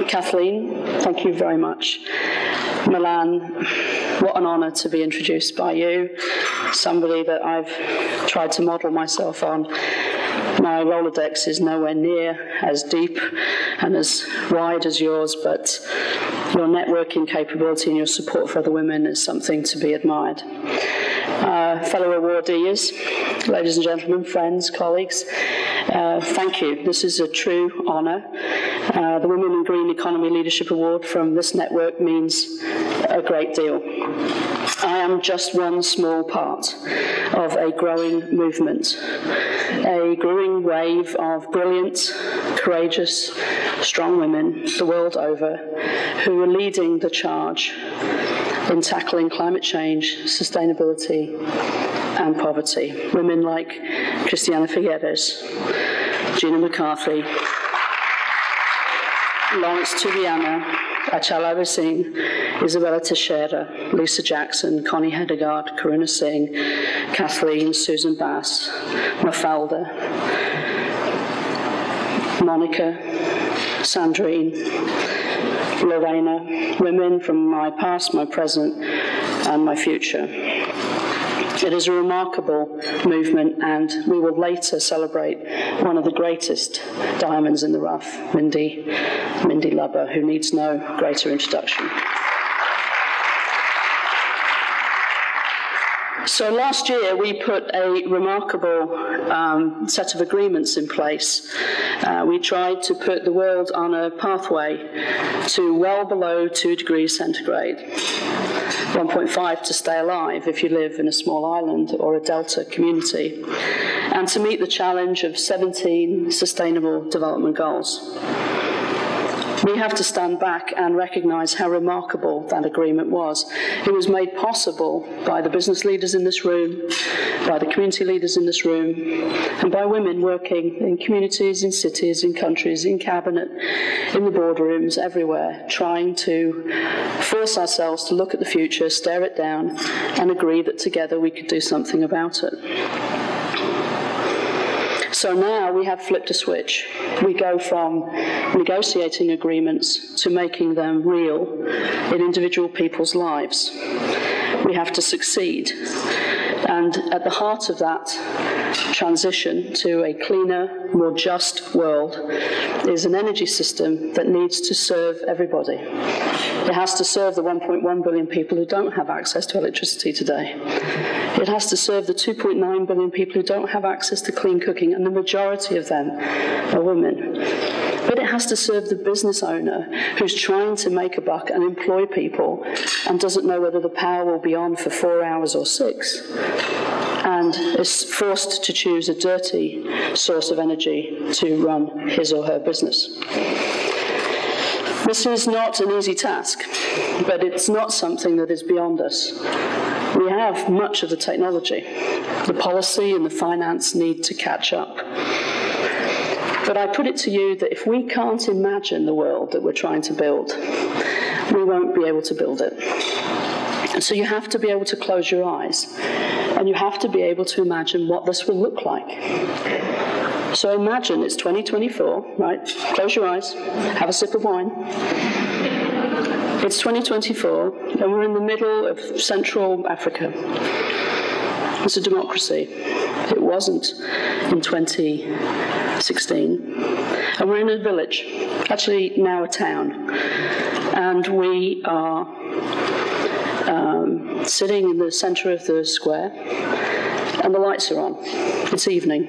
Kathleen, thank you very much. Melanne, what an honour to be introduced by you, somebody that I've tried to model myself on. My Rolodex is nowhere near as deep and as wide as yours, but your networking capability and your support for other women is something to be admired. Fellow awardees, ladies and gentlemen, friends, colleagues, thank you. This is a true honour. The Women in Green Economy Leadership Award from this network means a great deal. I am just one small part of a growing movement, a growing wave of brilliant, courageous, strong women the world over who are leading the charge in tackling climate change, sustainability, and poverty. Women like Christiana Figueres, Gina McCarthy, Lawrence Tubiana, Achala Singh, Isabella Teixeira, Lisa Jackson, Connie Hedegaard, Karuna Singh, Kathleen, Susan Bass, Mafalda, Monica, Sandrine, Lorena, women from my past, my present, and my future. It is a remarkable movement, and we will later celebrate one of the greatest diamonds in the rough, Mindy Lubber, who needs no greater introduction. So last year we put a remarkable set of agreements in place. We tried to put the world on a pathway to well below 2 degrees centigrade, 1.5 to stay alive if you live in a small island or a delta community, and to meet the challenge of 17 Sustainable Development Goals. We have to stand back and recognise how remarkable that agreement was. It was made possible by the business leaders in this room, by the community leaders in this room, and by women working in communities, in cities, in countries, in cabinet, in the boardrooms, everywhere, trying to force ourselves to look at the future, stare it down, and agree that together we could do something about it. So now we have flipped a switch. We go from negotiating agreements to making them real in individual people's lives. We have to succeed. And at the heart of that transition to a cleaner, more just world is an energy system that needs to serve everybody. It has to serve the 1.1 billion people who don't have access to electricity today. It has to serve the 2.9 billion people who don't have access to clean cooking, and the majority of them are women. But it has to serve the business owner who's trying to make a buck and employ people and doesn't know whether the power will be on for 4 hours or 6, and is forced to choose a dirty source of energy to run his or her business. This is not an easy task, but it's not something that is beyond us. We have much of the technology. The policy and the finance need to catch up. But I put it to you that if we can't imagine the world that we're trying to build, we won't be able to build it. And so you have to be able to close your eyes, and you have to be able to imagine what this will look like. So imagine it's 2024, right? Close your eyes, have a sip of wine. It's 2024, and we're in the middle of Central Africa. It's a democracy. It wasn't in 2016. And we're in a village, actually now a town. And we are sitting in the centre of the square, and the lights are on. It's evening.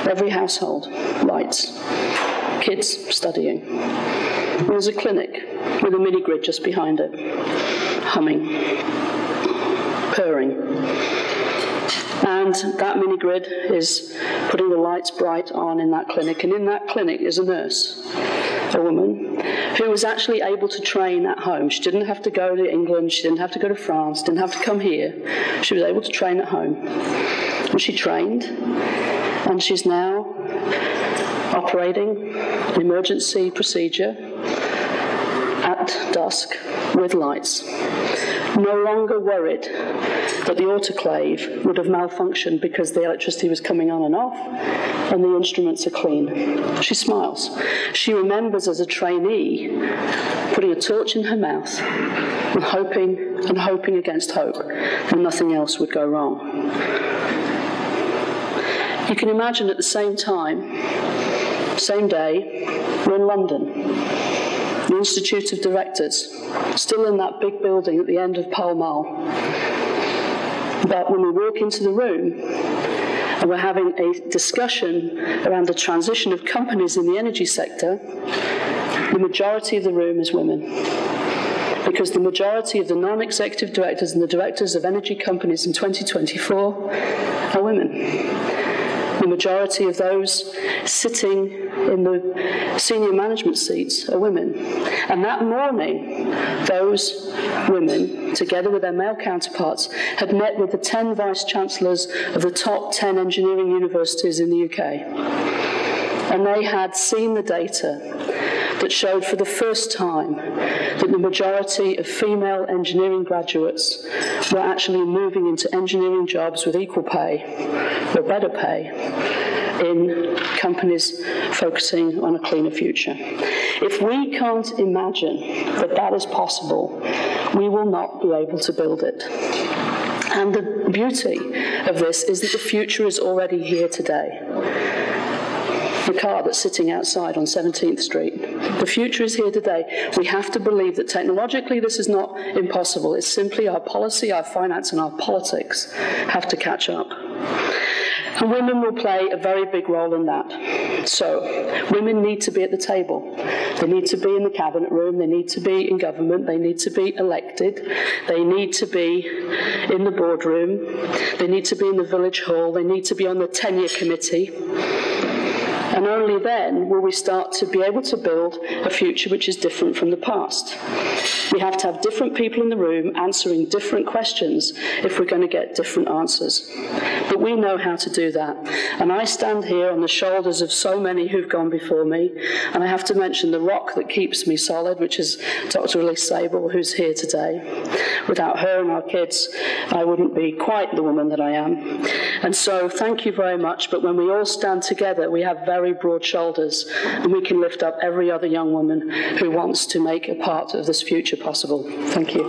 Every household, lights. Kids studying. There's a clinic with a mini-grid just behind it, humming, purring. And that mini-grid is putting the lights bright on in that clinic, and in that clinic is a nurse, a woman, who was actually able to train at home. She didn't have to go to England, she didn't have to go to France, didn't have to come here. She was able to train at home. And she trained, and she's now operating an emergency procedure at at dusk with lights, no longer worried that the autoclave would have malfunctioned because the electricity was coming on and off and the instruments are clean. She smiles. She remembers as a trainee putting a torch in her mouth and hoping against hope that nothing else would go wrong. You can imagine at the same time, same day, we're in London, the Institute of Directors, still in that big building at the end of Pall Mall. But when we walk into the room and we're having a discussion around the transition of companies in the energy sector, the majority of the room is women. Because the majority of the non-executive directors and the directors of energy companies in 2024 are women. The majority of those sitting in the senior management seats are women. And that morning, those women, together with their male counterparts, had met with the 10 vice-chancellors of the top 10 engineering universities in the UK. And they had seen the data that showed for the first time that the majority of female engineering graduates were actually moving into engineering jobs with equal pay or better pay in companies focusing on a cleaner future. If we can't imagine that that is possible, we will not be able to build it. And the beauty of this is that the future is already here today. The car that's sitting outside on 17th Street. The future is here today. We have to believe that technologically this is not impossible. It's simply our policy, our finance, and our politics have to catch up. And women will play a very big role in that. So, women need to be at the table. They need to be in the cabinet room, they need to be in government, they need to be elected, they need to be in the boardroom, they need to be in the village hall, they need to be on the tenure committee. And only then will we start to be able to build a future which is different from the past. We have to have different people in the room answering different questions if we're going to get different answers. But we know how to do that. And I stand here on the shoulders of so many who've gone before me. And I have to mention the rock that keeps me solid, which is Dr. Elise Sable, who's here today. Without her and our kids, I wouldn't be quite the woman that I am. And so thank you very much. But when we all stand together, we have very broad shoulders, and we can lift up every other young woman who wants to make a part of this future possible. Thank you.